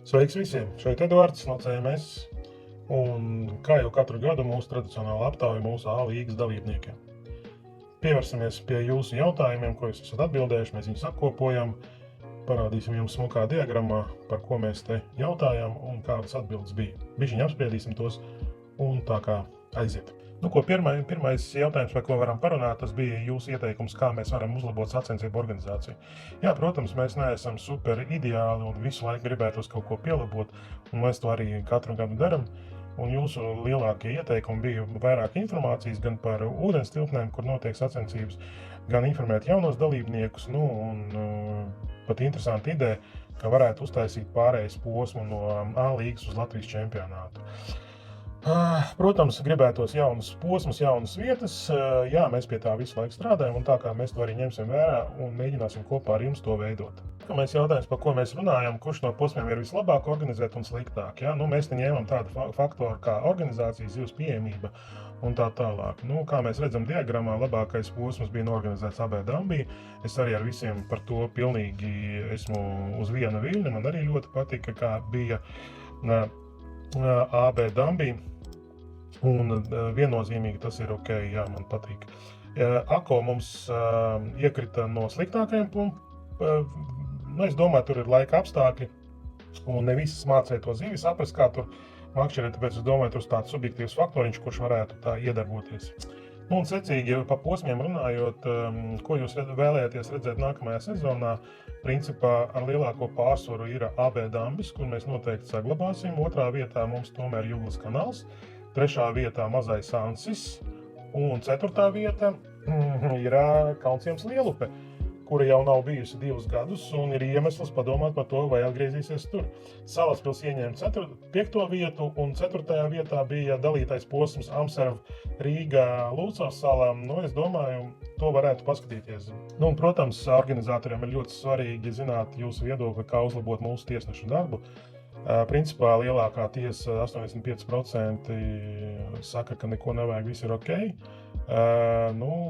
Sveiks visiem! Šeit Eduards no CMS, un kā jau katru gadu mūsu tradicionāla aptauja mūsu A līgas dalībniekiem. Pievērsimies pie jūsu jautājumiem, ko jūs esat atbildējuši, mēs viņus apkopojam, parādīsim jums smukā diagrammā, par ko mēs te jautājām un kādas atbildes bija. Bišķiņ apspriedīsim tos un tā kā aiziet. Pirmais jautājums, par ko varam parunāt, tas bija jūsu ieteikums, kā mēs varam uzlabot sacensību organizāciju. Jā, protams, mēs neesam super ideāli un visu laiku gribētos kaut ko pielabot, un mēs to arī katru gadu daram. Un jūsu lielākie ieteikumi bija vairāk informācijas gan par ūdens tilpnēm, kur notiek sacensības, gan informēt jaunos dalībniekus, un pat interesanti ideja, ka varētu uztaisīt pārējais posmu no A līgas uz Latvijas čempionātu. Protams, gribētos jaunas posmas, jaunas vietas, jā, mēs pie tā visu laiku strādājam, un tā kā mēs to arī ņemsim vērā un mēģināsim kopā ar jums to veidot. Mēs jautājums, par ko mēs runājam, kurš no posmiem ir vislabāk organizēt un sliktāk, jā? Mēs te ņēmām tādu faktoru kā organizācijas, zivs pieejamība un tā tālāk. Kā mēs redzam diagrammā, labākais posms bija norganizēts AB Dambī. Es arī ar visiem par to pilnīgi esmu uz viena viļņa, man arī ļoti patika, kā bija AB Dambī. Un viennozīmīgi tas ir ok, jā, man patīk. Ako mums iekrita no sliktākajiem, es domāju, tur ir laika apstākļi, un ne visas mācēja to zivi saprast, kā tur makšķerēt, tāpēc es domāju, tur tāds subjektīvs faktoriņš, kurš varētu tā iedarboties. Un secīgi, pa posmiem runājot, ko jūs vēlēties redzēt nākamajā sezonā, principā ar lielāko pārsvaru ir AB Dambis, kur mēs noteikti saglabāsim. Otrā vietā mums tomēr Juglas kanāls. Trešā vietā Mazais Ansis, un ceturtā vieta ir Kaunciems Lielupe, kura jau nav bijusi 2 gadus, un ir iemesls padomāt par to, vai atgriezīsies tur. Salaspils ieņēma 5. vietu, un 4. vietā bija dalītais posms Amserv Rīgā Lūcavas salā. Es domāju, to varētu paskatīties. Un, protams, organizatoriem ir ļoti svarīgi zināt jūsu viedokli, kā uzlabot mūsu tiesnešu darbu. Principā lielākā tiesa 85% saka, ka neko nevajag, viss ir ok.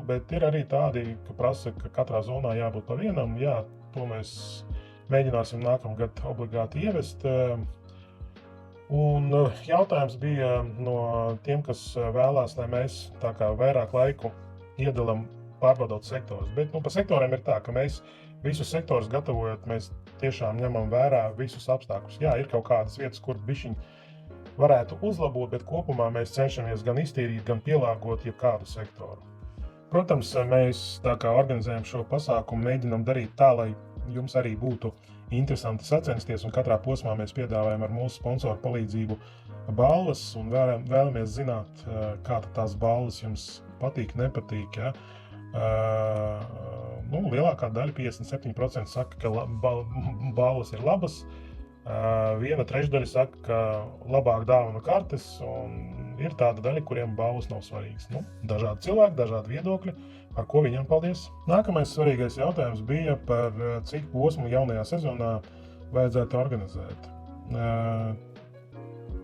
Bet ir arī tādi, ka prasa, ka katrā zonā jābūt pa vienam. Jā, to mēs mēģināsim nākamgad obligāti ievest. Un jautājums bija no tiem, kas vēlās, lai mēs tā kā vairāk laiku iedalam pārbaudot sektorus. Bet pa sektoriem ir tā, ka mēs visus sektorus gatavojot, mēs tiešām ņemam vērā visus apstākļus. Jā, ir kaut kādas vietas, kur bišķiņ varētu uzlabot, bet kopumā mēs cenšamies gan iztīrīt, gan pielāgot jebkādu sektoru. Protams, mēs tā kā organizējam šo pasākumu, mēģinam darīt tā, lai jums arī būtu interesanti sacensties, un katrā posmā mēs piedāvājam ar mūsu sponsoru palīdzību balvas, un vēlamies zināt, kā tās balvas jums patīk, nepatīk, ja? Lielākā daļa, 57% saka, ka balvas ir labas, 1/3 saka, ka labāk dāvana kartes, un ir tāda daļa, kuriem balvas nav svarīgas. Dažādi cilvēki, dažādi viedokļi, par ko viņam paldies. Nākamais svarīgais jautājums bija par cik posmu jaunajā sezonā vajadzētu organizēt.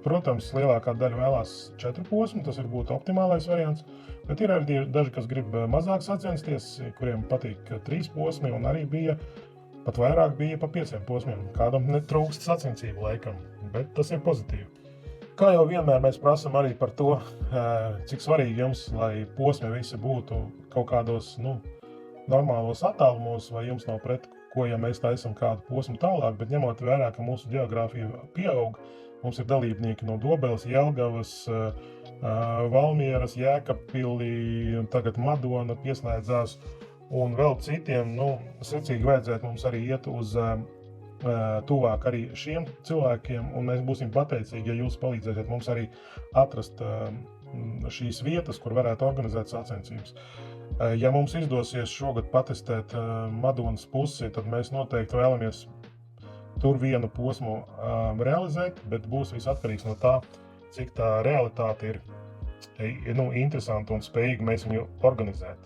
Protams, lielākā daļa vēlās 4 posmu, tas būtu optimālais variants, bet ir arī daži, kas grib mazāk sacensties, kuriem patīk 3 posmi, un arī pat vairāk bija pa 5 posmiem. Kādam netrūkst sacensību laikam, bet tas ir pozitīvi. Kā jau vienmēr mēs prasam arī par to, cik svarīgi jums, lai posmi visi būtu kaut kādos normālos attālumos, vai jums nav pret ko, ja mēs taisam kādu posmu tālāk, bet ņemot vērā, ka mūsu geogrāfija pieaug, mums ir dalībnieki no Dobeles, Jelgavas, Valmieras, Jēkabpilī, tagad Madona pieslēdzās, un vēl citiem, secīgi vajadzētu mums arī iet uz tuvāk arī šiem cilvēkiem, un mēs būsim pateicīgi, ja jūs palīdzēsiet mums arī atrast šīs vietas, kur varētu organizēt sacensības. Ja mums izdosies šogad patestēt Madonas pusi, tad mēs noteikti vēlamies tur vienu posmu realizēt, bet būs viss atkarīgs no tā, cik tā realitāte ir interesanta un spējīga mēs viņu organizēt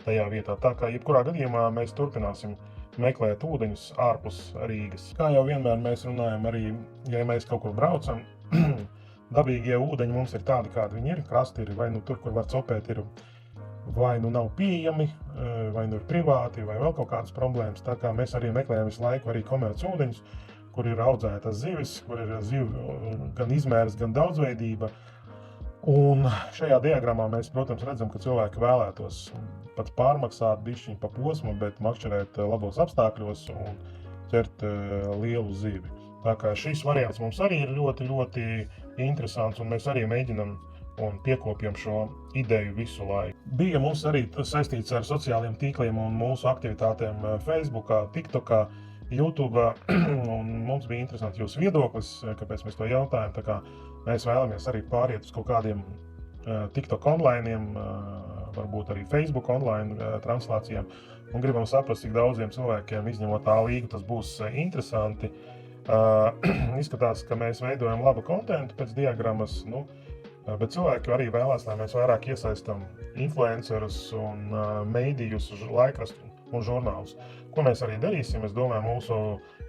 tajā vietā. Tā kā jebkurā gadījumā mēs turpināsim meklēt ūdeņus ārpus Rīgas. Kā jau vienmēr mēs runājam arī, ja mēs kaut kur braucam, dabīgie ūdeņi mums ir tādi, kādi viņi ir. Krasti ir vai tur, kur var copēt, ir vai nav pieejami, vai ir privāti, vai vēl kaut kādas problēmas. Tā kā mēs arī meklējam visu laiku arī komerc ūdeņus, kur ir audzētas zivis, kur ir zivju gan izmērs, gan daudzveidība. Un šajā diagramā mēs, protams, redzam, ka cilvēki vēlētos pat pārmaksāt bišķiņu pa posmu, bet makšķerēt labos apstākļos un ķert lielu zivi. Tā kā šis variants mums arī ir ļoti, ļoti interesants, un mēs arī mēģinam un piekopjam šo ideju visu laiku. Bija mums arī saistīts ar sociālajiem tīkliem un mūsu aktivitātēm Facebookā, TikTokā, YouTube, un mums bija interesanti jūsu viedoklis, kāpēc mēs to jautājam. Tā kā mēs vēlamies arī pāriet uz kaut kādiem TikTok onlineiem, varbūt arī Facebook online translācijām, un gribam saprast, cik daudziem cilvēkiem, izņemot A-līgu, tas būs interesanti. Izskatās, ka mēs veidojam labu kontentu pēc diagrammas, bet cilvēki arī vēlās, lai mēs vairāk iesaistam influencerus un mēdījus, laikrastu un žurnālus. Ko mēs arī darīsim, es domāju, mūsu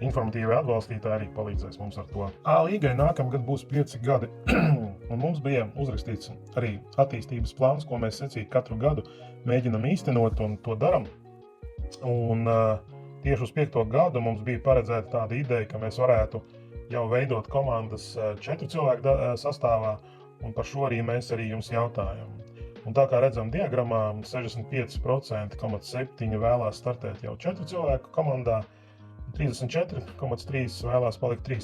informatīvie atbalstītāji arī palīdzēs mums ar to. A-līgai nākamgad būs 5 gadi, un mums bija uzrakstīts arī attīstības plāns, ko mēs secīgi katru gadu mēģinam īstenot un to daram. Un tieši uz 5. gadu mums bija paredzēta tāda ideja, ka mēs varētu jau veidot komandas 4 cilvēku sastāvā, un par šo arī mēs arī jums jautājam. Un tā kā redzam diagramā, 65,7% vēlās startēt jau 4 cilvēku komandā, 34,3% vēlās palikt 3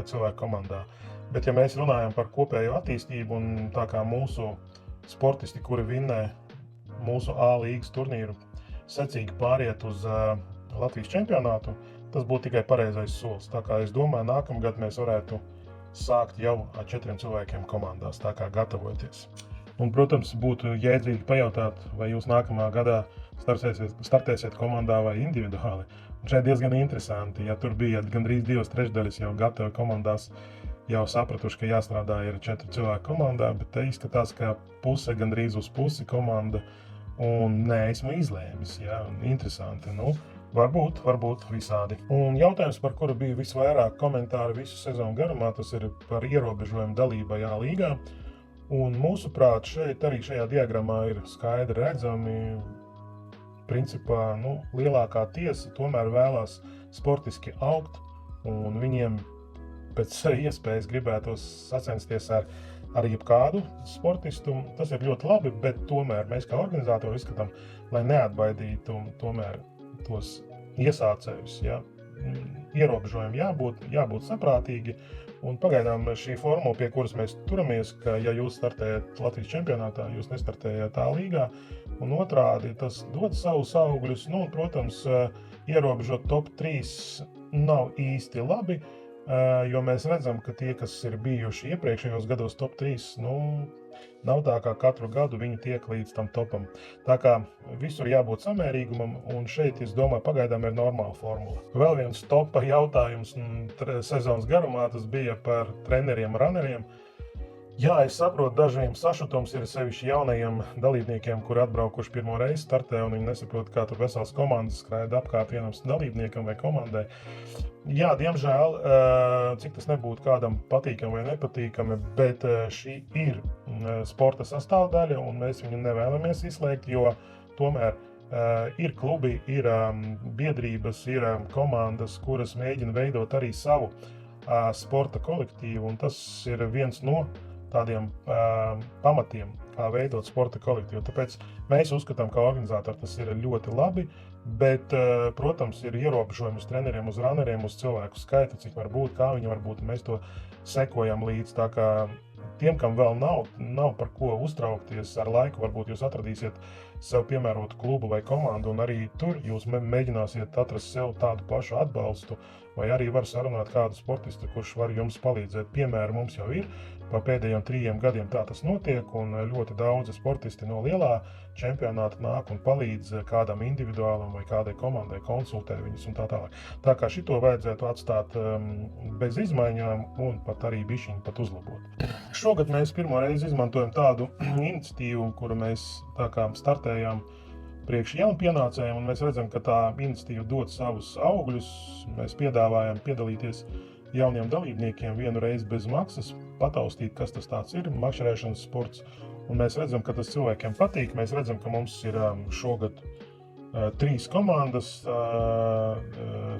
cilvēku komandā. Bet ja mēs runājam par kopējo attīstību un tā kā mūsu sportisti, kuri vinnē mūsu A-līgas turnīru, secīgi pāriet uz Latvijas čempionātu, tas būtu tikai pareizais solis. Tā kā es domāju, nākamgad mēs varētu sākt jau ar 4 cilvēkiem komandās, tā kā gatavoties. Un, protams, būtu jēdzīgi pajautāt, vai jūs nākamā gadā startēsiet komandā vai individuāli. Un šeit diezgan interesanti, ja tur bija gandrīz 2/3 jau gatavi komandās, jau sapratuši, ka jāstrādā ir 4 cilvēku komandā, bet te izskatās, ka puse gandrīz uz pusi komanda, un neesmu izlēmis, jā, interesanti. Varbūt visādi. Un jautājums, par kuru bija visvairāk komentāru visu sezonu garumā, tas ir par ierobežojumu dalībai A-līgā. Un mūsuprāt, šeit arī šajā diagramā ir skaidri redzami, principā, lielākā tiesa tomēr vēlās sportiski augt, un viņiem pēc iespējas gribētos sacensties ar jebkādu sportistu. Tas ir ļoti labi, bet tomēr mēs kā organizatori izskatām, lai neatbaidītu tomēr tos iesācējus, ja? Ierobežojumi jābūt saprātīgi, un pagaidām šī formula, pie kuras mēs turamies, ka ja jūs startējat Latvijas čempionātā, jūs nestartējat A-līgā, un otrādi tas dod savus augļus, un, protams, ierobežot top 3 nav īsti labi, jo mēs redzam, ka tie, kas ir bijuši iepriekšējos gados top 3, nav tā kā katru gadu viņi tiek līdz tam topam. Tā kā visur jābūt samērīgumam, un šeit, es domāju, pagaidām ir normāla formula. Vēl viens topa jautājums sezonas garumā, tas bija par treneriem, runneriem. Jā, es saprotu, dažiem sašutums ir sevišķi jaunajiem dalībniekiem, kuri atbraukuši pirmo reizi startē, un viņi nesaprot, kā tur vesels komandas skraida apkārt vienam dalībniekam vai komandai. Jā, diemžēl, cik tas nebūtu kādam patīkami vai nepatīkami, bet šī ir sporta sastāvdaļa, un mēs viņu nevēlamies izslēgt, jo tomēr ir klubi, ir biedrības, ir komandas, kuras mēģina veidot arī savu sporta kolektīvu, un tas ir viens no tādiem pamatiem, kā veidot sporta kolektīvu. Tāpēc mēs uzskatām, ka organizatori tas ir ļoti labi, bet, protams, ir ierobežojumi uz treneriem, uz runneriem, uz cilvēku skaitu, cik var būt, kā viņi var būt, un mēs to sekojam līdz. Tā kā tiem, kam vēl nav par ko uztraukties ar laiku, varbūt jūs atradīsiet sev piemērotu klubu vai komandu, un arī tur jūs mēģināsiet atrast sev tādu pašu atbalstu, vai arī var sarunāt kādu sportistu, kurš var jums palīdzēt. Piemēri mums jau ir, pa pēdējiem 3 gadiem tā tas notiek, un ļoti daudzi sportisti no lielā čempionāta nāk un palīdz kādam individuālam vai kādai komandai, konsultē viņus un tā tālāk. Tā kā šito vajadzētu atstāt bez izmaiņām un pat arī bišķiņu pat uzlabot. Šogad mēs pirmo reizi izmantojam tādu iniciatīvu, kuru mēs tā kā startējām priekš jaunpienācējiem, un mēs redzam, ka tā iniciatīva dod savus augļus. Mēs piedāvājam piedalīties jauniem dalībniekiem vienu reizi bez maksas, pataustīt, kas tas tāds ir, makšķerēšanas sports. Un mēs redzam, ka tas cilvēkiem patīk. Mēs redzam, ka mums ir šogad 3 komandas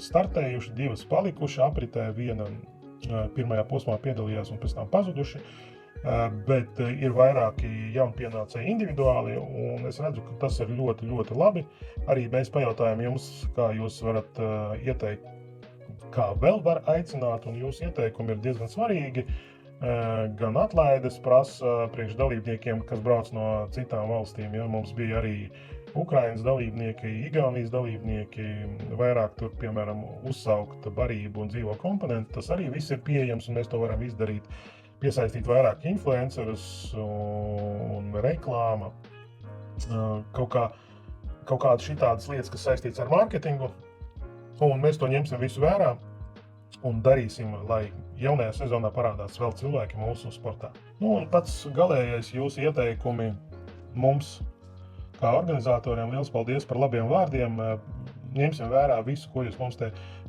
startējuši, 2 palikuši apritē, viena pirmajā posmā piedalījās un pēc tam pazuduši. Bet ir vairāki jaunpienācēji individuāli, un es redzu, ka tas ir ļoti, ļoti labi. Arī mēs pajautājām jums, kā jūs varat ieteikt, kā vēl var aicināt, un jūsu ieteikumi ir diezgan svarīgi. Gan atlaides prasa priekš dalībniekiem, kas brauc no citām valstīm. Ja? Mums bija arī Ukrainas dalībnieki, Igaunijas dalībnieki, vairāk tur, piemēram, uzsaukt barību un dzīvo komponentu. Tas arī viss ir pieejams, un mēs to varam izdarīt. Piesaistīt vairāk influencerus un reklāma, kaut kādas šitādas lietas, kas saistīts ar mārketingu, un mēs to ņemsim visu vērā un darīsim, lai jaunajā sezonā parādās vēl cilvēki mūsu sportā. Un pats galējais jūsu ieteikumi mums, kā organizatoriem, liels paldies par labiem vārdiem. Ņemsim vērā visu, ko jūs mums te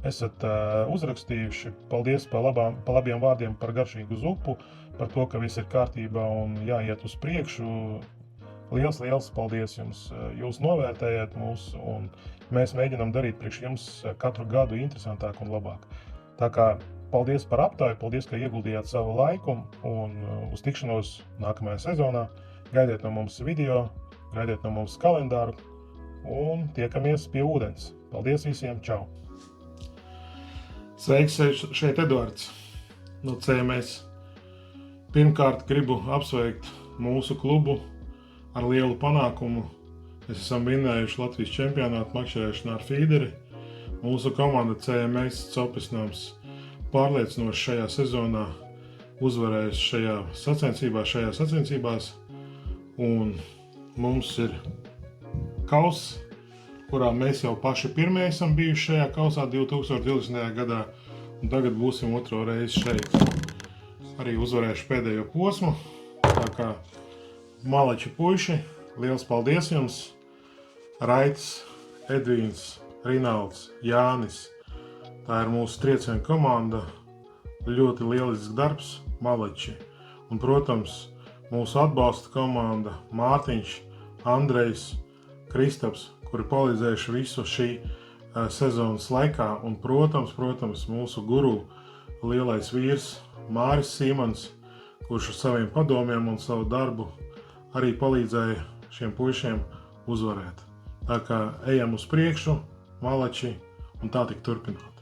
esat uzrakstījuši. Paldies par labiem vārdiem par garšīgu zupu, par to, ka viss ir kārtībā un jāiet uz priekšu. Liels paldies jums. Jūs novērtējat mūs un mēs mēģinām darīt priekš jums katru gadu interesantāk un labāk. Tā kā paldies par aptāju, paldies, ka ieguldījāt savu laiku un uz tikšanos nākamajā sezonā. Gaidiet no mums video, gaidiet no mums kalendāru. Un tiekamies pie ūdens. Paldies visiem, čau! Sveiks, šeit Eduards no CMS. Pirmkārt gribu apsveikt mūsu klubu ar lielu panākumu. Mēs esam vinnējuši Latvijas čempionātu makšķerēšanā ar fīderi. Mūsu komanda CMS Copisnams pārliecinoši šajā sezonā uzvarējusi šajās sacensībās. Un mums ir kauss, kurā mēs jau paši pirmie esam bijuši šajā kausā 2020. gadā, un tagad būsim otro reizi šeit. Arī uzvarējuši pēdējo posmu, tā kā malači puiši, liels paldies jums! Raits, Edvīns, Rinalds, Jānis, tā ir mūsu triecienu komanda, ļoti lielisks darbs, malači. Un, protams, mūsu atbalsta komanda Mārtiņš, Andrejs, Kristaps, kuri palīdzējuši visu šī sezonas laikā, un, protams, mūsu guru lielais vīrs Māris Simons, kurš ar saviem padomiem un savu darbu arī palīdzēja šiem puišiem uzvarēt. Tā kā ejam uz priekšu, malači, un tā tik turpināt.